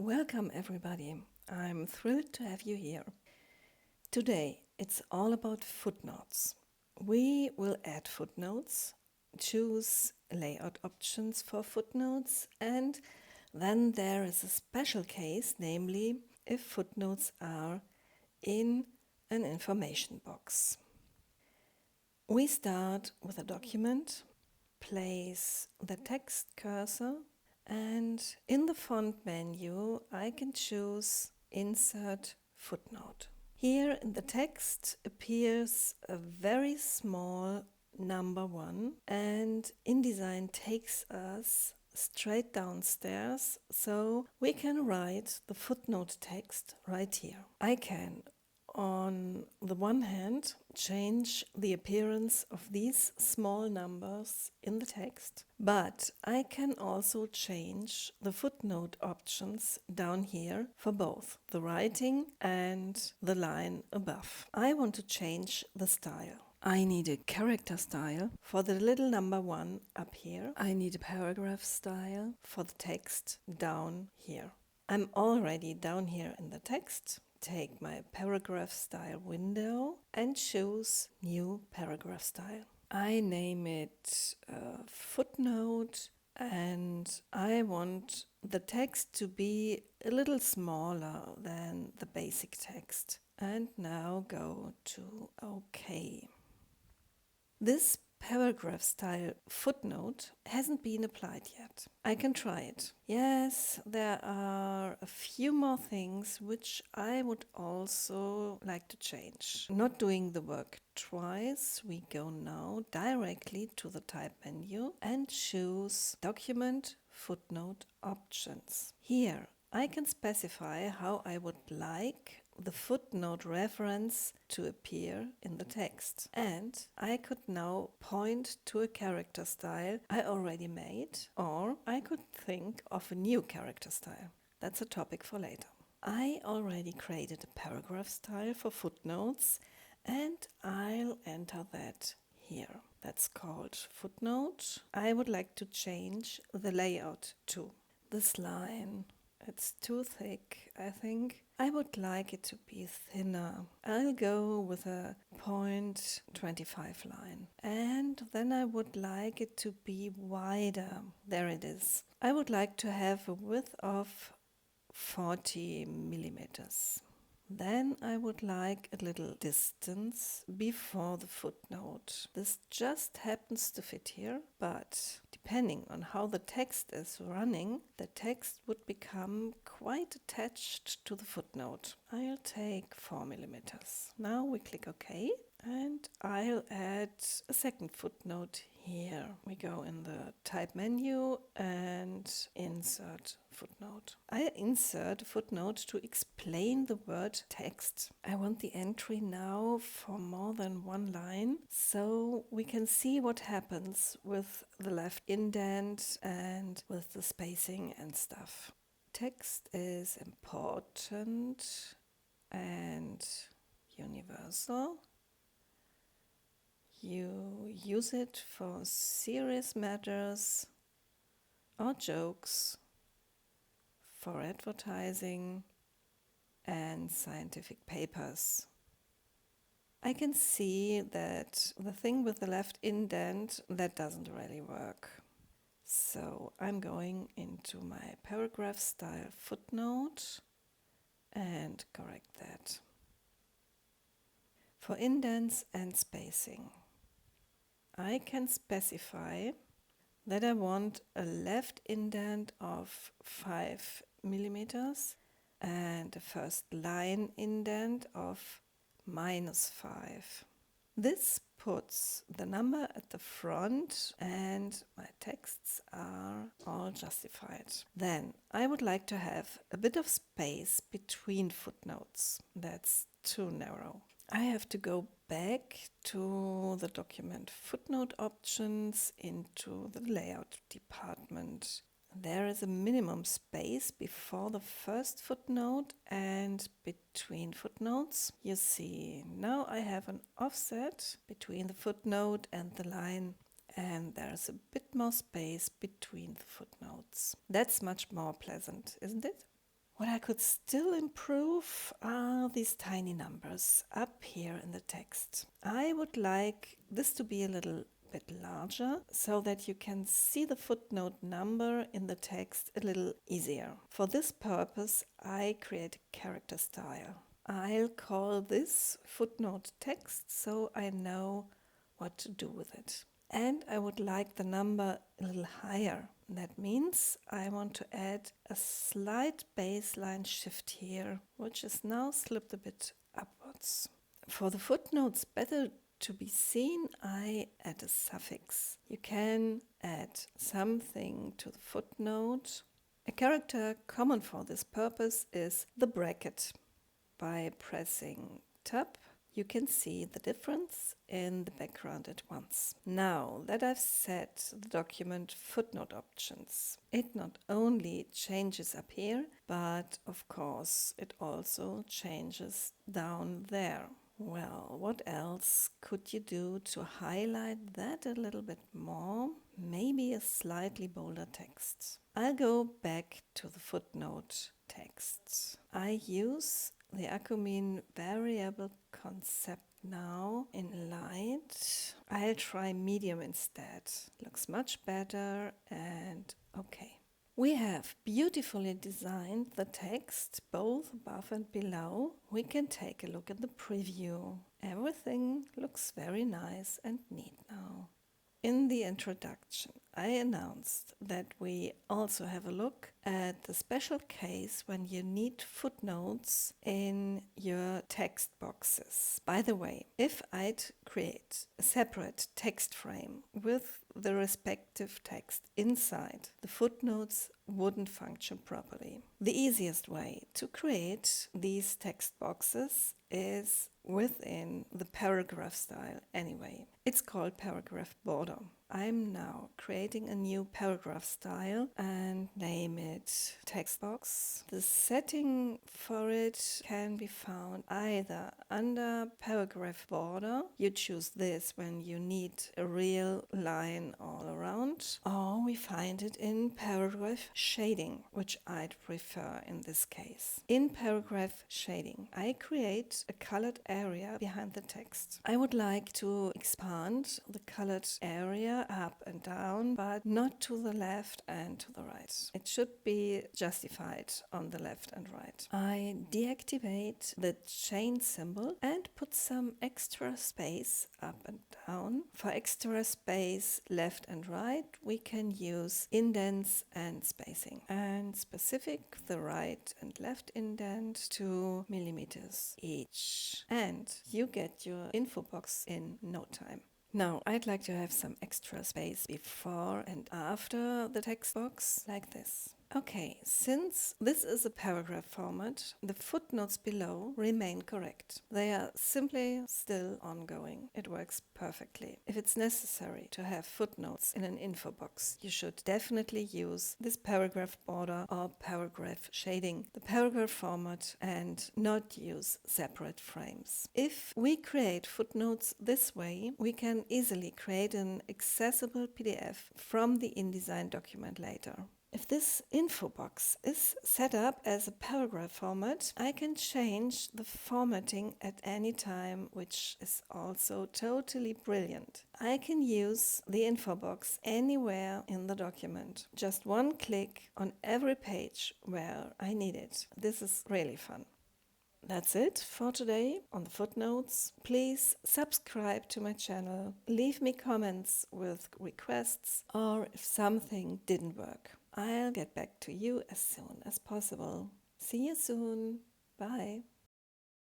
Welcome everybody. I'm thrilled to have you here. Today it's all about footnotes. We will add footnotes, choose layout options for footnotes, and then there is a special case, namely if footnotes are in an information box. We start with a document, place the text cursor, and in the font menu I can choose Insert Footnote. Here in the text appears a very small number 1, and InDesign takes us straight downstairs, so we can write the footnote text right here. I can, on the one hand, change the appearance of these small numbers in the text, but I can also change the footnote options down here for both the writing and the line above. I want to change the style. I need a character style for the little number 1 up here. I need a paragraph style for the text down here. I'm already down here in the text. Take my paragraph style window and choose new paragraph style. I name it footnote, and I want the text to be a little smaller than the basic text. And now go to OK. This paragraph style footnote hasn't been applied yet. I can try it. Yes, there are a few more things which I would also like to change. Not doing the work twice, we go now directly to the type menu and choose Document Footnote Options. Here I can specify how I would like the footnote reference to appear in the text. And I could now point to a character style I already made, or I could think of a new character style. That's a topic for later. I already created a paragraph style for footnotes, and I'll enter that here. That's called footnote. I would like to change the layout too. This line, it's too thick, I think. I would like it to be thinner. I'll go with a 0.25 line. And then I would like it to be wider. There it is. I would like to have a width of 40 millimeters. Then I would like a little distance before the footnote. This just happens to fit here, but depending on how the text is running, the text would become quite attached to the footnote. I'll take 4 millimeters. Now we click OK, and I'll add a second footnote here. We go in the type menu and insert footnote. I insert a footnote to explain the word text. I want the entry now for more than one line, so we can see what happens with the left indent and with the spacing and stuff. Text is important and universal. You use it for serious matters or jokes, for advertising and scientific papers. I can see that the thing with the left indent, that doesn't really work. So I'm going into my paragraph style footnote and correct that. For indents and spacing, I can specify that I want a left indent of 5 millimeters and a first line indent of -5. This puts the number at the front and my texts are all justified. Then I would like to have a bit of space between footnotes. That's too narrow. I have to go back to the document footnote options into the layout department. There is a minimum space before the first footnote and between footnotes. You see, now I have an offset between the footnote and the line, and there's a bit more space between the footnotes. That's much more pleasant, isn't it? What I could still improve are these tiny numbers up here in the text. I would like this to be a little bit larger so that you can see the footnote number in the text a little easier. For this purpose, I create a character style. I'll call this footnote text so I know what to do with it. And I would like the number a little higher. That means I want to add a slight baseline shift here, which is now slipped a bit upwards. For the footnotes better to be seen, I add a suffix. You can add something to the footnote. A character common for this purpose is the bracket. By pressing Tab, you can see the difference in the background at once. Now that I've set the document footnote options, it not only changes up here, but of course it also changes down there. Well, what else could you do to highlight that a little bit more? Maybe a slightly bolder text. I'll go back to the footnote text. I use the Acumin variable concept now in light. I'll try medium instead. Looks much better and okay. We have beautifully designed the text both above and below. We can take a look at the preview. Everything looks very nice and neat now. In the introduction, I announced that we also have a look at the special case when you need footnotes in your text boxes. By the way, if I'd create a separate text frame with the respective text inside, the footnotes wouldn't function properly. The easiest way to create these text boxes is within the paragraph style anyway. It's called paragraph border. I'm now creating a new paragraph style and name it text box. The setting for it can be found either under paragraph border. You choose this when you need a real line all around, or we find it in paragraph shading, which I'd prefer in this case. In paragraph shading, I create a colored area behind the text. I would like to expand the colored area up and down, but not to the left and to the right. It should be justified on the left and right. I deactivate the chain symbol and put some extra space up and down. For extra space left and right, we can use indents and spacing. And specific, the right and left indent 2 millimeters each. And you get your info box in no time. Now, I'd like to have some extra space before and after the text box, like this. Okay, since this is a paragraph format, the footnotes below remain correct. They are simply still ongoing. It works perfectly. If it's necessary to have footnotes in an info box, you should definitely use this paragraph border or paragraph shading, the paragraph format, and not use separate frames. If we create footnotes this way, we can easily create an accessible PDF from the InDesign document later. If this info box is set up as a paragraph format, I can change the formatting at any time, which is also totally brilliant. I can use the info box anywhere in the document. Just one click on every page where I need it. This is really fun. That's it for today on the footnotes. Please subscribe to my channel, leave me comments with requests, or if something didn't work. I'll get back to you as soon as possible. See you soon. Bye.